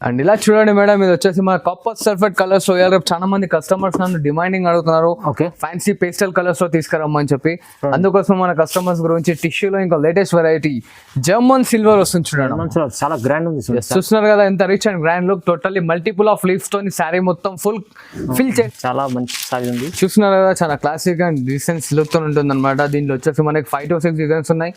And ఇలా చూడండి madam, ఇది వచ్చేసి మన కాపర్ సల్ఫేట్ కలర్స్ లో రేపు చాలా మంది కస్టమర్స్ నన్ను డిమాండింగ్ అడుగుతున్నారు. ఓకే, ఫ్యాన్సీ పేస్టల్ కలర్స్ లో తీసుకురమ్మని చెప్పి. అందుకోసం మన కస్టమర్స్ గురించి టిష్యూలో ఇంకా లేటెస్ట్ వెరైటీ జర్మన్ సిల్వర్ వస్తుంది చూడండి. చాలా గ్రాండ్ ఉంది, చూస్తున్నారు కదా ఎంత rich and grand look. Totally multiple of leaves తోని శారీ మొత్తం ఫుల్ ఫిల్ చేసి చాలా మంచి సారీ ఉంది. చూస్తున్నారు కదా, చాలా క్లాసిక్ అండ్ డీసెంట్ లుక్ తో ఉంటుంది అనమాట. దీంట్లో వచ్చేసి మనకి 5 to 6 డిజైన్స్ ఉన్నాయి.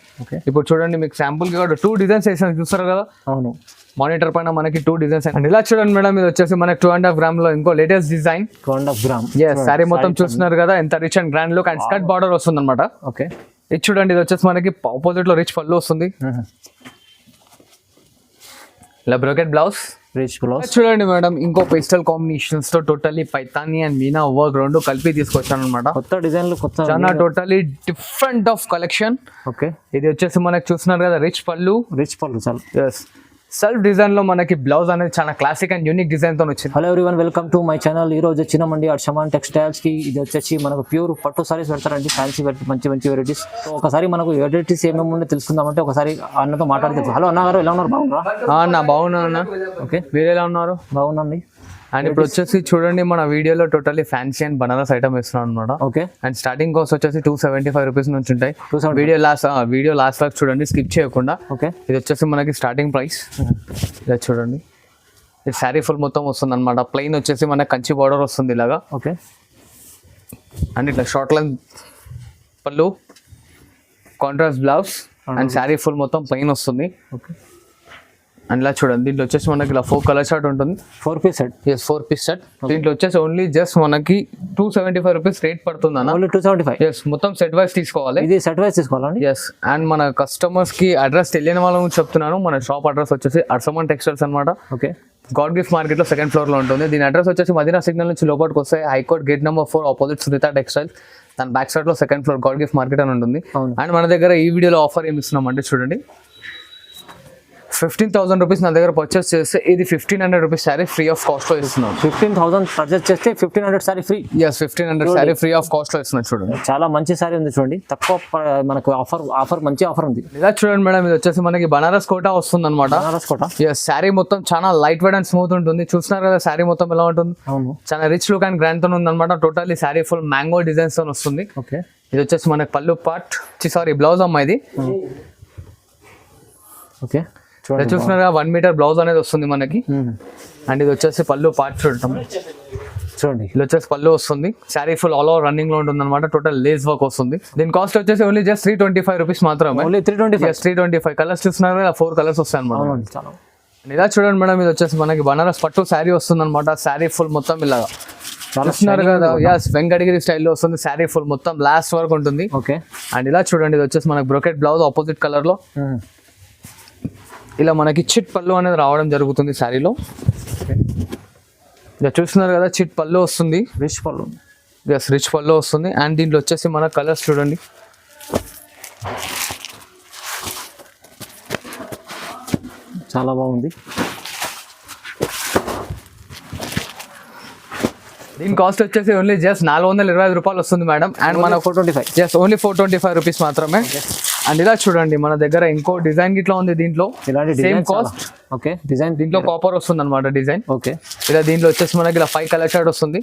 ఇప్పుడు చూడండి, మీకు శాంపుల్ కి కూడా 2 డిజైన్స్ వేసాను, చూస్తారు కదా. అవును, మానిటర్ పైన మనకి 2 డిజైన్స్. అండ్ ఇలా చూడండి మేడం, ఇది వచ్చేసి మనకి 2.5 గ్రామ్ లో ఇంకో లేటెస్ట్ డిజైన్. 2.5 గ్రామ్ సారీ మొత్తం చూస్తున్నారు కదా ఎంత rich and grand look. And skirt border వస్తుంది అనమాట. ఓకే, ఇది చూడండి, ఇది వచ్చేసి మనకి ఆపోజిట్ లో రిచ్ పళ్ళు వస్తుంది. ఇలా బ్రోకెట్ బ్లౌజ్, రిచ్ బ్లౌజ్. చూడండి మేడం, ఇంకో పేస్టల్ కాంబినేషన్స్ తో totally Paithani and Meena work రెండు కలిపి తీసుకొచ్చాను అనమాట. కొత్త డిజైన్లు, కొత్త చాలా totally different of collection. Okay, ఇది వచ్చేసి మనకి చూస్తున్నారు కదా రిచ్ పళ్ళు. చాలా సెల్ఫ్ డిజైన్ లో మనకి బ్లౌజ్ అనేది చాలా క్లాసిక్ అండ్ యూనిక్ డిజైన్ తో వచ్చింది. Hello everyone, welcome to my channel. ఈ రోజు వచ్చినామండి అర్షమాన్ టెక్స్టైల్స్ కి. ఇది వచ్చేసి మనకు ప్యూర్ పట్టు సారీస్ పెడతారండి, ఫ్యాన్సీ మంచి మంచి వెరైటీస్. ఒకసారి మనకు వెరైటీస్ ఏమేమి ఉందో తెలుసుకుందామంటే ఒకసారి అన్నతో మాట్లాడితే. హలో అన్న గారు, ఎలా ఉన్నారు? బాగున్నారా? అన్న బాగున్నా అన్న. ఓకే, మీరు ఎలా ఉన్నారు? బాగున్నాండి. అండ్ ఇప్పుడు వచ్చేసి చూడండి, మన వీడియోలో totally fancy and Banaras item ఇస్తున్నాం అనమాట. ఓకే, అండ్ స్టార్టింగ్ కాస్ట్ వచ్చేసి 275 రూపీస్ నుంచి ఉంటాయి. వీడియో లాస్ట్ వరకు చూడండి, స్కిప్ చేయకుండా. ఓకే, ఇది వచ్చేసి మనకి స్టార్టింగ్ ప్రైస్. ఇలా చూడండి, ఇది శారీ ఫుల్ మొత్తం వస్తుంది అనమాట. ప్లెయిన్ వచ్చేసి మనకి కంచి బార్డర్ వస్తుంది ఇలాగా. ఓకే, అండ్ ఇట్లా షార్ట్ లెంత్ పళ్ళు, contrast blouse and sari full మొత్తం ప్లెయిన్ వస్తుంది. ఓకే, అండ్ ఇలా చూడండి, దీంట్లో వచ్చేసి మనకి ఇలా 4 కలర్ షర్ట్ ఉంటుంది. 4 piece set. Yes, 4 piece set. దీంట్లో వచ్చేసి ఓన్లీ జస్ట్ మనకి 275 రూపీస్ రేట్ పడుతుంది అన్న. ఓన్లీ 275. ఎస్, మొత్తం సెట్ వైస్ తీసుకోవాలి. ఇది సెట్ వైస్ తీసుకోవాలండి. ఎస్, అండ్ మన కస్టమర్స్ కి అడ్రస్ తెలియని వాళ్ళ గురించి చెప్తున్నాను. మన షాప్ అడ్రస్ వచ్చేసి అర్సమాన్ టెక్స్టైల్స్ అనమాట. ఓకే, గాడ్ గిఫ్ట్ మార్కెట్ లో 2nd ఫ్లోర్ లో ఉంటుంది. దీని అడ్రస్ వచ్చేసి మదీనా సిగ్నల్ నుంచి లోపలికి వస్తే high court gate number 4 opposite Sunitha textiles. దాని బ్యాక్ సైడ్ లో 2nd floor God gift market అని ఉంటుంది. అండ్ మన దగ్గర ఈ వీడియోలో ఆఫర్ ఏమి ఇస్తున్నాం అంటే చూడండి, 15,000 రూపీస్ నా దగ్గర పర్చేస్ చేస్తే ఇది 1,500 rupees sari free of cost లో ఇస్తున్నాం. 15,000 పర్చేస్ చేస్తే 1,500 sari free. Yes, 1,500 sari free of cost లో ఇస్తున్నాం. చూడండి, చాలా మంచి శారీ ఉంది చూడండి, తక్కువ మనకు ఆఫర్ మంచి ఆఫర్ ఉంది. ఇలా చూడండి మేడం, ఇది వచ్చేసి మనకి బనారస్ కోటా వస్తుంది అనమాట. బనారస్ కోటా. ఎస్, శారీ మొత్తం చాలా లైట్ వెయిట్ అండ్ స్మూత్ ఉంటుంది. చూస్తున్నారు కదా శారీ మొత్తం ఎలా ఉంటుంది. అవును, చాలా రిచ్ లుక్ అండ్ గ్రాండ్ తో ఉంది అనమాట. Totally sari full mango designs తో వస్తుంది. ఓకే, ఇది వచ్చేసి మనకి పళ్ళు పార్ట్, బ్లౌజ్ అమ్మా ఇది. ఓకే, చూస్తున్నారా 1 మీటర్ బ్లౌజ్ అనేది వస్తుంది మనకి. అండ్ ఇది వచ్చేసి పళ్ళు పార్ట్ చూడటం. చూడండి, ఇది వచ్చేసి పళ్ళు వస్తుంది. Sari full all over running లో ఉంటుంది అనమాట. టోటల్ లేస్ వర్క్ వస్తుంది. దీని కాస్ట్ వచ్చేసి ఓన్లీ జస్ట్ 325 రూపీస్ మాత్రమే. ఓన్లీ 325. 325 కలర్స్ చూస్తున్నారు, 4 కలర్స్ వస్తాయి అనమాట. ఇలా చూడండి మేడం, ఇది వచ్చేసి మనకి బనారస్ పట్టు శారీ వస్తుంది అనమాట. శారీ ఫుల్ మొత్తం ఇలా చూస్తున్నారు కదా. యస్, వెంకటగిరి స్టైల్లో వస్తుంది. శారీ ఫుల్ మొత్తం లాస్ట్ వరకు ఉంటుంది. ఓకే, అండ్ ఇలా చూడండి, ఇది వచ్చేసి మనకి బ్రోకెట్ బ్లౌజ్ ఆపోజిట్ కలర్ లో ఇలా మనకి చిట్ పళ్ళు అనేది రావడం జరుగుతుంది శారీలో. ఇలా చూస్తున్నారు కదా, చిట్ పళ్ళు వస్తుంది. రిచ్ పళ్ళు. ఎస్, రిచ్ పళ్ళు వస్తుంది. అండ్ దీంట్లో వచ్చేసి మన కలర్స్ చూడండి, చాలా బాగుంది. దీని కాస్ట్ వచ్చేసి ఓన్లీ జస్ట్ 425 రూపాయలు వస్తుంది మేడం. అండ్ మన 425. జస్ట్ ఓన్లీ 425 రూపీస్ మాత్రమే. అండ్ ఇలా చూడండి, మన దగ్గర ఇంకో డిజైన్ గిట్లా ఉంది. దీంట్లో సేమ్ కాస్ట్. ఓకే, డిజైన్ దీంట్లో కాపర్ వస్తుంది అనమాట డిజైన్. ఓకే, ఇలా దీంట్లో వచ్చేసి మనకి ఇలా 5 కలర్ షర్ట్ వస్తుంది.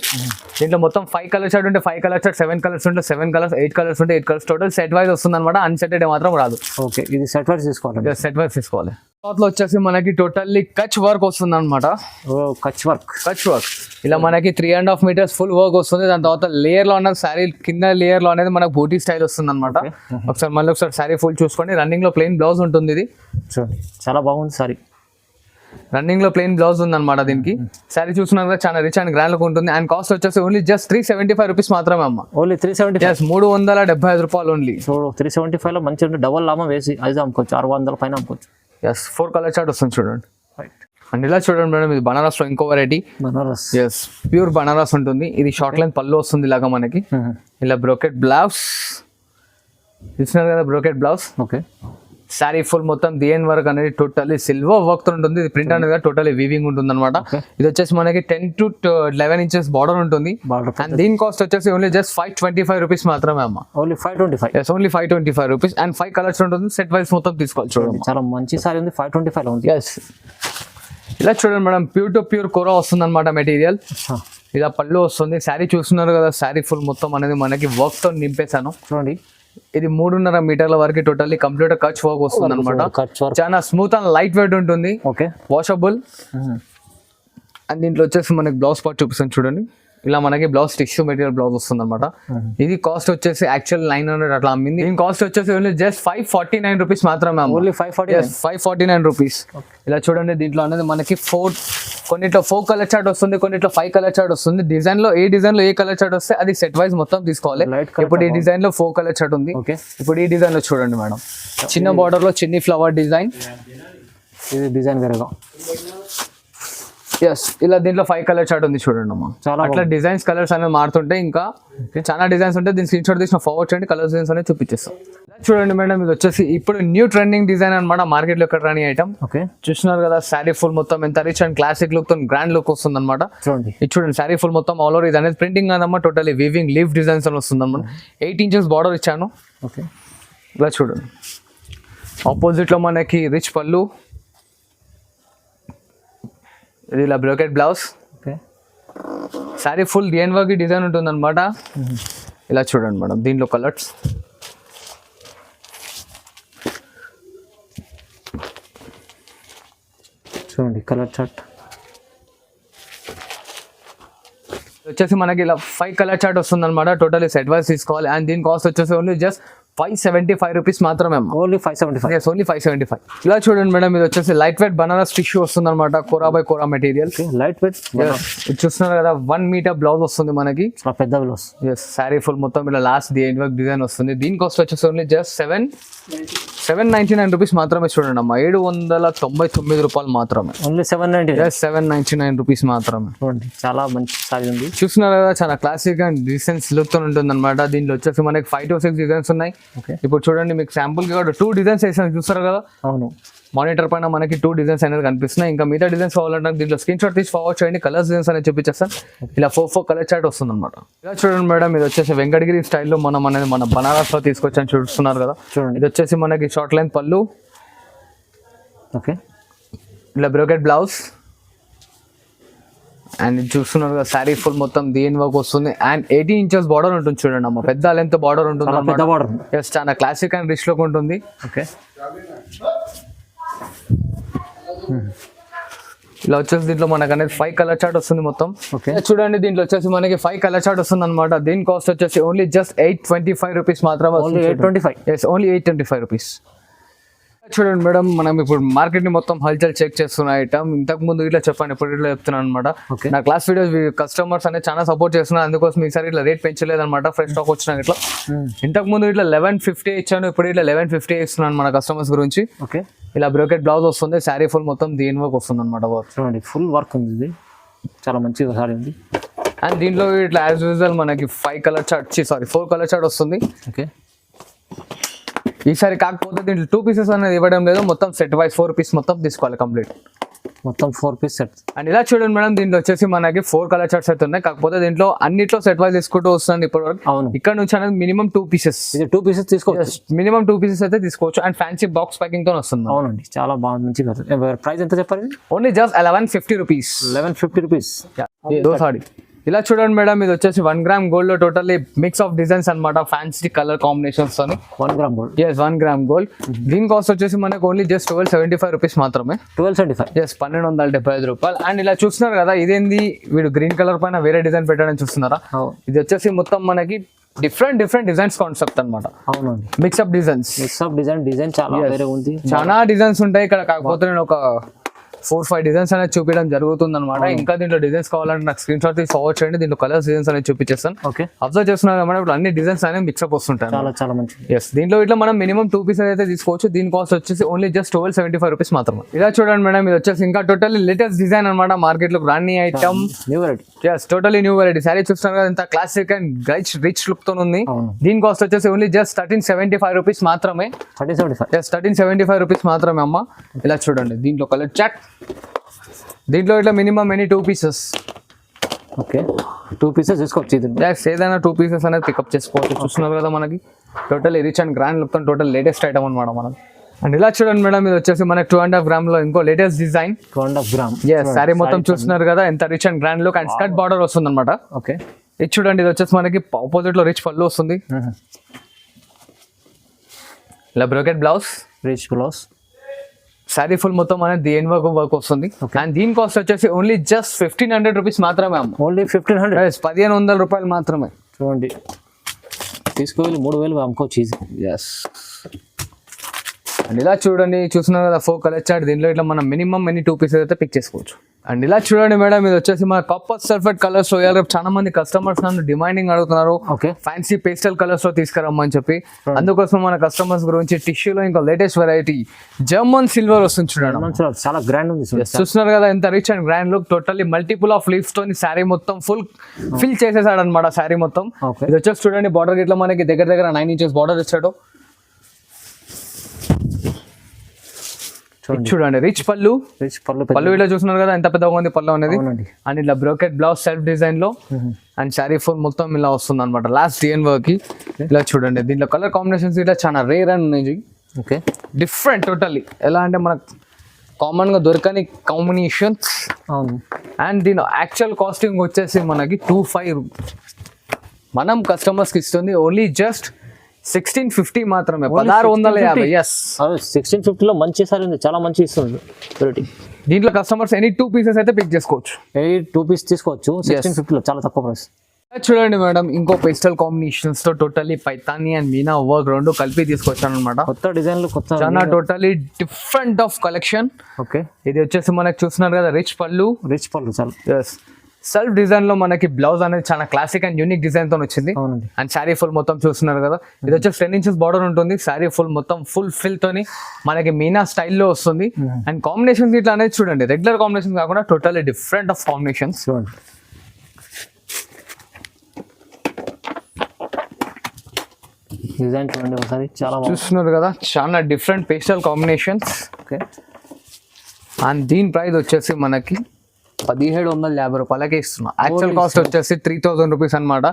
దీంట్లో మొత్తం 5 కలర్ షర్ట్ ఉంటే 5 కలర్ షర్ట్, 7 కలర్స్ ఉంటే 7 కలర్స్, 8 కలర్స్ ఉంటే 8 కలర్స్. టోటల్ సెట్ వైజ్ వస్తుంది అనమాట. అన్సెటెడ్ మాత్రం రాదు. ఓకే, ఇది సెట్ వైజ్ తీసుకోవాలి. సెట్ వైజ్ తీసుకోవాలి. క్లాత్ లో వచ్చేసి మనకి టోటల్లీ కచ్ వర్క్ వస్తుంది అనమాట. కచ్ వర్క్ ఇలా మనకి 3.5 మీటర్స్ ఫుల్ వర్క్ వస్తుంది. దాని తర్వాత లేయర్ లో ఉన్న శారీ కింద లేయర్ లో అనేది మనకు బూటీ స్టైల్ వస్తుంది అనమాట. ఒకసారి శారీ ఫుల్ చూసుకోండి. రన్నింగ్ లో ప్లెయిన్ బ్లౌజ్ ఉంటుంది. ఇది చూడండి, చాలా బాగుంది శారీ. రన్నింగ్ లో ప్లెయిన్ బ్లౌజ్ ఉంది అనమాట. దీనికి శారీ చూసుకున్నా చాలా రిచ్ అండ్ గ్రాండ్ లుక్ ఉంటుంది. అండ్ కాస్ట్ వచ్చేసి ఓన్లీ జస్ట్ 375 రూపీస్ మాత్రమే అమ్మ. ఓన్లీ 375. 375 రూపాయలు ఓన్లీ. సో 375 లో మంచి డబల్ లాభం వేసి అయితే అమ్ముకోవచ్చు. 600 పైన అమ్ముకోవచ్చు. ఎస్, 4 కలర్ చార్ట్ వస్తుంది చూడండి. అండ్ ఇలా చూడండి మేడం, ఇది బనారస్ లో ఇంకో variety. Banaras. Yes, pure Banaras ఉంటుంది. ఇది షార్ట్ లెంత్ పళ్ళు వస్తుంది ఇలాగా మనకి. ఇలా బ్రోకెట్ బ్లౌజ్ చూస్తున్నారు కదా, brocade blouse. Okay, sari full మొత్తం డిఎన్ వర్క్ అనేది టోటల్లీ సిల్వర్ వర్క్ తో ఉంటుంది. ఇది ప్రింట్ అనేది టోటల్లీ వీవింగ్ ఉంటుంది అనమాట. ఇది వచ్చేసి మనకి 10 to 11 ఇంచెస్ బార్డర్ ఉంటుంది. అండ్ దీని కాస్ట్ వచ్చేసి ఓన్లీ జస్ట్ 525 రూపీస్ మాత్రమే అమ్మ. Only 525. Yes, only 525 rupees. And 5 colours ఉంటుంది. సెట్ వైస్ మొత్తం తీసుకోవాలి. చూడండి, చాలా మంచి సారీ ఉంది. 525 లో ఉంది. ఎస్, ఇలా చూడండి మేడం, ప్యూర్ టు ప్యూర్ కోరా వస్తుంది అనమాట మెటీరియల్. ఇలా పళ్ళు వస్తుంది. శారీ చూస్తున్నారు కదా, శారీ ఫుల్ మొత్తం అనేది మనకి వర్క్ తో నింపేశాను. చూడండి, ఇది 3.5 మీటర్ల వరకు టోటల్లీ కంప్లీట్ కచ్ వర్క్ వస్తుంది అనమాట. కచ్ వర్క్. చాలా స్మూత్ అండ్ లైట్ వెయిట్ ఉంటుంది, ఓకే, వాషబుల్. అండ్ దీంట్లో వచ్చేసి మనకి బ్లౌజ్ పార్ట్ చూపిస్తాను చూడండి. ఇలా మనకి బ్లౌజ్ టిష్యూ మెటీరియల్ బ్లౌజ్ వస్తుంది అనమాట. ఇది కాస్ట్ వచ్చేసి యాక్చువల్ 900 అట్లా అమ్మింది. దీని కాస్ట్ వచ్చేసి ఓన్లీ జస్ట్ 549 రూపీస్ మాత్రమే. Only 549 rupees. ఇలా చూడండి, దీంట్లో అనేది మనకి కొన్నిట్లో 4 కలర్ చార్ట్ వస్తుంది, కొన్నిట్లో 5 కలర్ చార్ట్ వస్తుంది. డిజైన్ లో ఏ కలర్ చార్ట్ వస్తే అది సెట్ వైజ్ మొత్తం తీసుకోవాలి. ఇప్పుడు ఈ డిజైన్ లో 4 కలర్ చార్ట్ ఉంది. ఇప్పుడు ఈ డిజైన్ లో చూడండి మేడం, చిన్న బార్డర్ లో చిన్ని ఫ్లవర్ డిజైన్. ఇది డిజైన్ వేరేగా. ఎస్, ఇలా దీంట్లో 5 కలర్ చార్ట్ ఉంది చూడండి అమ్మా. అట్లా డిజైన్స్ కలర్స్ అనేది మారుతుంటాయి. ఇంకా చాలా డిజైన్స్ ఉంటాయి. దీని స్క్రీన్ షాట్ తీసిన ఫార్వర్డ్ చేయండి, కలర్ డిజైన్స్ అనేది చూపించేస్తాం. చూడండి మేడం, ఇది వచ్చేసి ఇప్పుడు న్యూ ట్రెండింగ్ డిజైన్ అనమాట, మార్కెట్ లో ఎక్కడ రాని ఐటమ్. చూస్తున్నారు కదా, శారీ ఫుల్ మొత్తం ఎంత రిచ్ అండ్ క్లాసిక్ లుక్ తో గ్రాండ్ లుక్ వస్తుంది అనమాట. చూడండి, ఇది చూడండి, శారీ ఫుల్ మొత్తం ఆల్ ఓవర్ ఇది అనేది ప్రింటింగ్ కాదమ్మా, టోటలీ వీవింగ్ లీఫ్ డిజైన్స్ అని వస్తుంది అనమాట. 8 ఇంచెస్ బార్డర్ ఇచ్చాను. ఓకే, ఇలా చూడండి, ఆపోజిట్ లో మనకి రిచ్ పళ్ళు, ఇది ఇలా బ్రోకెట్ బ్లౌజ్. శారీ ఫుల్ డిఎన్ వర్క్ డిజైన్ ఉంటుంది అనమాట. ఇలా చూడండి మేడం, దీంట్లో కలర్స్ చూడండి, కలర్ చార్ట్ వచ్చేసి మనకి ఇలా 5 కలర్ చార్ట్ వస్తుంది అనమాట. టోటలీ సెట్ వైస్ తీసుకోవాలి. అండ్ దీని కాస్ట్ వచ్చేసి ఓన్లీ జస్ట్ 575 రూపీస్ మాత్రమే. ఓన్లీ 575. ఓన్లీ 575. ఇలా చూడండి మేడం, ఇది వచ్చేసి లైట్ వెయిట్ బనారస్ టిష్యూ వస్తుంది అనమాట, kora by kora material. Light weight చూస్తున్నారు కదా, 1 మీటర్ బ్లౌజ్ వస్తుంది మనకి, పెద్ద బ్లౌజ్. ఎస్, శారీ ఫుల్ మొత్తం ఇలా లాస్ట్ డిజైన్ వర్క్ డిజైన్ వస్తుంది. దీని కాస్ట్ వచ్చేసి ఓన్లీ జస్ట్ 799 రూపీస్ మాత్రమే. చూడండి అమ్మా, 799 రూపాయలు మాత్రమే. ఓన్లీ 799. 799 రూపీస్ మాత్రమే. చూడండి, చాలా మంచి సారీ ఉంది. చూస్తున్నారు కదా, చాలా క్లాసిక్ అండ్ డిజైన్స్ లుక్ తో ఉంటుంది అనమాట. దీంట్లో వచ్చేసి మనకి 5 to 6 డిజైన్స్ ఉన్నాయి. ఇప్పుడు చూడండి, మీకు శాంపుల్ కి 2 డిజైన్స్ వేసాను, చూస్తారు కదా. అవును, మానిటర్ పైన మనకి 2 డిజైన్స్ అనేది కనిపిస్తున్నాయి. ఇంకా మిగతా డిజైన్స్ కావాలంటే దీంట్లో స్క్రీన్ షాట్ తీసి ఫార్వర్డ్ చేయండి, కలర్స్ డిజైన్స్ అనేది చూపించేస్తాను. ఇలా 4 కలర్ చార్ట్ వస్తుంది అనమాట. ఇలా చూడండి మేడం, ఇది వచ్చేసి వెంకటగిరి స్టైల్లో మనం అనేది మన బనారస్ లో తీసుకొచ్చాను, చూస్తున్నారు కదా. చూడండి, ఇది వచ్చేసి మనకి షార్ట్ లెంత్ పళ్ళు, ఓకే, ఇలా బ్రోకెట్ బ్లౌజ్. అండ్ ఇది చూస్తున్నారు కదా, శారీ ఫుల్ మొత్తం దీని వర్క్ వస్తుంది. అండ్ 18 ఇంచెస్ బార్డర్ ఉంటుంది చూడండి అమ్మ, పెద్ద లెంత్ బార్డర్ ఉంటుంది అన్నమాట. ఎస్, చాలా క్లాసిక్ అండ్ రిచ్ లుక్ ఉంటుంది. ఓకే, ఇలా వచ్చేసి దీంట్లో మనకు అనేది 5 కలర్ చార్ట్ వస్తుంది మొత్తం. ఓకే, చూడండి, దీంట్లో వచ్చేసి మనకి 5 కలర్ చార్ట్ వస్తుంది అనమాట. దీని కాస్ట్ వచ్చేసి ఓన్లీ జస్ట్ 825 రూపీస్ మాత్రమే. ఓన్లీ 825. Yes, only 825 rupees. చూడండి మేడం, మనం ఇప్పుడు మార్కెట్ ని మొత్తం హల్చల్ చెక్ చేస్తున్న ఐటమ్. ఇంతకు ముందు ఇట్లా చెప్పాను, ఇప్పుడు ఇట్లా చెప్తున్నాను అనమాట. నా క్లాస్ వీడియోస్ కస్టమర్స్ అనేది చాలా సపోర్ట్ చేస్తున్నారు, అందుకోసం ఈసారి ఇట్లా రేట్ పెంచలేదు అనమాట. ఫ్రెష్ స్టాక్ వచ్చినా ఇట్లా ఇంతకు ముందు ఇట్లా 1150 ఇచ్చాను, ఇప్పుడు ఇట్లా 1150 ఇస్తున్నాను మన కస్టమర్స్ గురించి. ఓకే, ఇలా బ్రోకెట్ బ్లౌజ్ వస్తుంది, శారీ ఫుల్ మొత్తం దీని వర్క్ వస్తుంది అనమాట. చూడండి, ఫుల్ వర్క్ ఉంది, ఇది చాలా మంచిగా సారీ ఉంది. అండ్ దీంట్లో ఇట్లా యాజ్ యూజువల్ మనకి 4 కలర్ చార్ట్ వస్తుంది. ఓకే, ఈసారి కాకపోతే దీంట్లో 2 పీసెస్ అనేది ఇవ్వడం లేదు, మొత్తం సెట్ వైస్ 4 పీస్ మొత్తం తీసుకోవాలి కంప్లీట్. మొత్తం 4 పీస్ సెట్. అండ్ ఇలా చూడండి మేడం, దీంట్లో వచ్చేసి మనకి 4 కలర్ చార్ట్స్ అయితే ఉన్నాయి, కాకపోతే దీంట్లో అన్నిట్లో సెట్ వైస్ తీసుకుంటూ వస్తుంది ఇప్పటి వరకు. అవును, ఇక్కడ నుంచి అనేది మినిమం 2 పీసెస్. ఇది 2 పీసెస్ తీసుకోవచ్చు, మినిమం 2 పీసెస్ అయితే తీసుకోవచ్చు. అండ్ ఫ్యాన్సీ బాక్స్ ప్యాకింగ్ తో వస్తుంది. అవునండి, చాలా బాగుంది, మంచిగా. ప్రైస్ ఎంత చెప్పారు? Only just 1150 rupees. 1150 rupees. Sorry, ఇలా చూడండి మేడం, ఇది వచ్చేసి 1 గ్రామ్ గోల్డ్ లో టోటల్లీ మిక్స్ ఆఫ్ డిజైన్స్ అనమాట, ఫ్యాన్సీ కలర్ కాంబినేషన్స్ తోని. 1 gram gold. Yes, 1 gram gold. దీని కాస్ట్ వచ్చేసి మనకు ఓన్లీ జస్ట్ 1275 రూపీస్ మాత్రమే. 1275. ఎస్, 1275 రూపాయలు. అండ్ ఇలా చూస్తున్నారు కదా, ఇదేంది వీడు గ్రీన్ కలర్ పైన వేరే డిజైన్ పెట్టాడని చూస్తున్నారా? ఇది వచ్చేసి మొత్తం మనకి డిఫరెంట్ డిజైన్స్ కాన్సెప్ట్ అనమాట. అవునండి, మిక్స్అప్ డిజైన్స్. డిజైన్ చాలా వేరే ఉంది, చాలా డిజైన్స్ ఉంటాయి ఇక్కడ. కాకపోతే నేను ఒక 4-5 డిజైన్స్ అనేది చూపించడం జరుగుతుంది అనమాట. ఇంకా దీంట్లో డిజైన్స్ కావాలంటే నాకు స్క్రీన్ షాట్ తీసి ఫార్వర్డ్ చేయండి, దీంట్లో కలర్స్ డిజైన్స్ అనేది చూపించేస్తాను. ఓకే, అబ్జర్వ్ చేస్తున్నారు కదా, ఇప్పుడు అన్ని డిజైన్స్ అనేవి మిక్స్అప్ వస్తుంటాయి. చాలా మంచిది. ఎస్, దీంట్లో ఇట్లా మనం మినిమం 2 పీసెస్ అయితే తీసుకోవచ్చు. దీని కాస్ట్ వచ్చేసి ఓన్లీ జస్ట్ 1275 రూపీస్ మాత్రమే. ఇలా చూడండి మేడం, ఇది వచ్చేసి ఇంకా టోటల్లీ లేటెస్ట్ డిజైన్ అనమాట, మార్కెట్ లో రాని item, new variety. Yes, totally new variety. Sari చూస్తున్నారు కదా, ఇంత క్లాసిక్ అండ్ రిచ్ లుక్ తో ఉంది. దీని కాస్ట్ వచ్చేసి ఓన్లీ జస్ట్ 1375 రూపీస్ మాత్రమే. 1375 రూపీస్ మాత్రమే అమ్మ. ఇలా చూడండి, దీంట్లో కలర్ చాట్, దీంట్లో ఇట్లా minimum any 2 pieces. Okay, 2 pieces తీసుకోవచ్చు. ఏదైనా 2 పీసెస్ అనేది పికప్ చేసుకోవచ్చు. చూస్తున్నారు కదా, మనకి total rich and grand look తో టోటల్ లేటెస్ట్ ఐటమ్ అనమాట మనకి. అండ్ ఇలా చూడండి మేడం, ఇది వచ్చేసి మనకి 2.5 గ్రామ్ లో ఇంకో లేటెస్ట్ డిజైన్. 2.5 గ్రామ్ సారీ మొత్తం చూస్తున్నారు కదా ఎంత rich and grand look and skirt border వస్తుంది అనమాట. ఓకే, ఇది చూడండి, ఇది వచ్చేసి మనకి ఆపోజిట్ లో రిచ్ పళ్ళు వస్తుంది, ఇలా brocade blouse, rich blouse, sorry full మొత్తం అనేది దేని వర్క్ వస్తుంది. అండ్ దీని కాస్ట్ వచ్చేసి ఓన్లీ జస్ట్ 1500 రూపీస్ మాత్రమే అమ్మ. ఓన్లీ 1500, 1500 రూపాయలు మాత్రమే. చూడండి, తీసుకువెళ్ళి 3000 అమ్ముకోవచ్చు ఈజీ. ఎస్, అండ్ ఇలా చూడండి, చూస్తున్నారు కదా 4 కలర్ చార్ట్. దీనిలో ఇట్లా మనం మినిమం ఎన్ని 2 పీసెస్ అయితే పిక్ చేసుకోవచ్చు. అండ్ ఇలా చూడండి మేడం, ఇది వచ్చేసి మన కాపర్ సల్ఫేట్ కలర్స్ లో చాలా మంది కస్టమర్స్ నన్ను డిమాండింగ్ అడుగుతున్నారు, ఓకే, ఫ్యాన్సీ పేస్టల్ కలర్స్ లో తీసుకురమ్మని చెప్పి. అందుకోసం మన కస్టమర్స్ గురించి టిష్యూలో ఇంకా లేటెస్ట్ వెరైటీ జర్మన్ సిల్వర్ వస్తుంది చూడండి. చాలా గ్రాండ్ ఉంది. చూస్తున్నారు కదా ఎంత rich and grand look. Totally multiple of leaves తోని శారీ మొత్తం ఫిల్ చేసేసాడు అనమాట శారీ మొత్తం. ఇది వచ్చేసి చూడండి, బార్డర్ గిట్లా మనకి దగ్గర 9 ఇంచెస్ బార్డర్ ఇచ్చాడు. చూడండి, రిచ్ పళ్ళు, పళ్ళు ఇట్లా చూస్తున్నారు కదా ఎంత పెద్దగా ఉంది పళ్ళు అనేది. అండ్ ఇట్లా బ్రోకెట్ బ్లౌజ్ సెల్ఫ్ డిజైన్ లో అండ్ శారీ ఫుల్ మొత్తం ఇలా వస్తుంది అనమాట లాస్ట్ డిఎన్ వర్క్ కి. ఇలా చూడండి, దీంట్లో కలర్ కాంబినేషన్స్ ఇట్లా చాలా రేర్ అండ్ ఉన్నాయి. Okay, different totally. ఎలా అంటే మనకు కామన్ గా దొరకని కాంబినేషన్స్. అవును, అండ్ దీని యాక్చువల్ కాస్టింగ్ వచ్చేసి మనకి 25 మనం కస్టమర్స్ కి ఇస్తుంది ఓన్లీ జస్ట్ 1650 మాత్రమే, 1650. ఎస్, 1650 లో మంచి సారీ ఉంది, చాలా మంచి ఇస్తుంది వెరైటీ. దీంట్లో కస్టమర్స్ ఎనీ 2 పీసెస్ అయితే పిక్ చేసుకోవచ్చు, 2 పీస్ తీసుకోవచ్చు 1650 లో, చాలా తక్కువ ప్రైస్. చూడండి మేడం, ఇంకో పేస్టల్ కాంబినేషన్స్ తో totally Paithani and Meena work రెండు కలిపి తీసుకొచ్చాను అనమాట. కొత్త డిజైన్లు, కొత్త చాలా totally different of collection. Okay, ఇది వచ్చేసి మనకి చూస్తున్నారు కదా రిచ్ పళ్ళు, చాలా. ఎస్, సెల్ఫ్ డిజైన్ లో మనకి బ్లౌజ్ అనేది చాలా క్లాసిక్ అండ్ యూనిక్ డిజైన్ తో వచ్చింది. అండ్ శారీ ఫుల్ మొత్తం చూస్తున్నారు కదా, ఇది వచ్చేసి 10 ఇంచెస్ బార్డర్ ఉంటుంది. శారీ ఫుల్ మొత్తం ఫుల్ ఫిల్ తోని మనకి మీనా స్టైల్లో వస్తుంది. అండ్ కాంబినేషన్స్ ఇట్లా అనేది చూడండి, రెగ్యులర్ కాంబినేషన్ కాకుండా టోటల్లీ డిఫరెంట్ ఆఫ్ కాంబినేషన్స్. చూడండి, డిజైన్ చూడండి ఒకసారి, చాలా చూస్తున్నారు కదా, చాలా different pastel combinations. Okay, and దీని ప్రైస్ వచ్చేసి మనకి 1750 రూపాయలకే ఇస్తున్నా. యాక్చువల్ కాస్ట్ వచ్చేసి 3000 రూపీస్ అనమాట.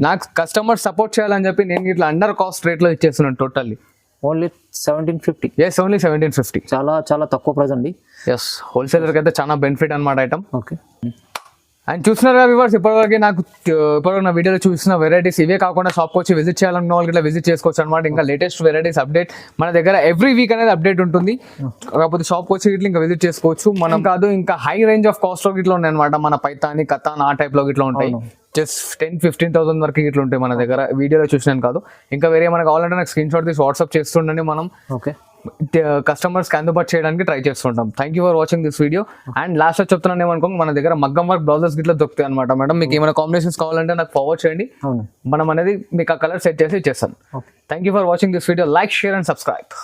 నాకు కస్టమర్ సపోర్ట్ చేయాలని చెప్పి నేను ఇట్లా అండర్ కాస్ట్ రేట్ లో ఇచ్చేస్తున్నాను. Totally only 1750. Yes, only 1750. చాలా తక్కువ ప్రైస్ అండి. ఎస్, హోల్సేలర్ కి అయితే చాలా బెనిఫిట్ అనమాట ఐటమ్. ఓకే, అండ్ చూస్తున్నారు కదా వ్యూవర్స్, ఇప్పటివరకు నా వీడియోలో చూసిన వెరైటీస్ ఇవే కాకుండా షాప్కి వచ్చి విజిట్ చేయాలన్న వాళ్ళకి ఇట్లా విజిట్ చేసుకోవచ్చు అనమాట. ఇంకా లేటెస్ట్ వెరైటీస్ అప్డేట్ మన దగ్గర ఎవ్రీ వీక్ అనేది అప్డేట్ ఉంటుంది. కాకపోతే షాప్కి వచ్చి ఇట్లా ఇంకా విజిట్ చేసుకోవచ్చు. మనం కాదు, ఇంకా హై రేంజ్ ఆఫ్ కాస్ట్ లో ఇట్లా ఉన్నాయి అనమాట. మన పైతాని, కథాన్ ఆ టైప్ లో ఇట్లా ఉంటాయి. జస్ట్ 10-15,000 వరకు ఇట్లా ఉంటాయి మన దగ్గర. వీడియోలో చూసినాను కాదు, ఇంకా వేరే మనకు కావాలంటే నాకు స్క్రీన్ షాట్ తీసి వాట్సాప్ చేస్తుండండి. మనం ఓకే, కస్టమర్స్ కి అందుబాటు చేయడానికి ట్రై చేస్తుంటాం. Thank you for watching this video. And last లో చెప్తున్నాను ఏమనుకో, మన దగ్గర మగ్గం వర్క్ బ్లౌజెస్ గిట్లా దొరుకుతాయి అనమాట. మేడం, మీకు ఏమైనా కాంబినేషన్స్ కావాలంటే నాకు ఫార్వర్డ్ చేయండి, మనం అనేది మీకు ఆ కలర్ సెట్ చేసి ఇచ్చేస్తాను. Thank you for watching this video. Like, share and subscribe.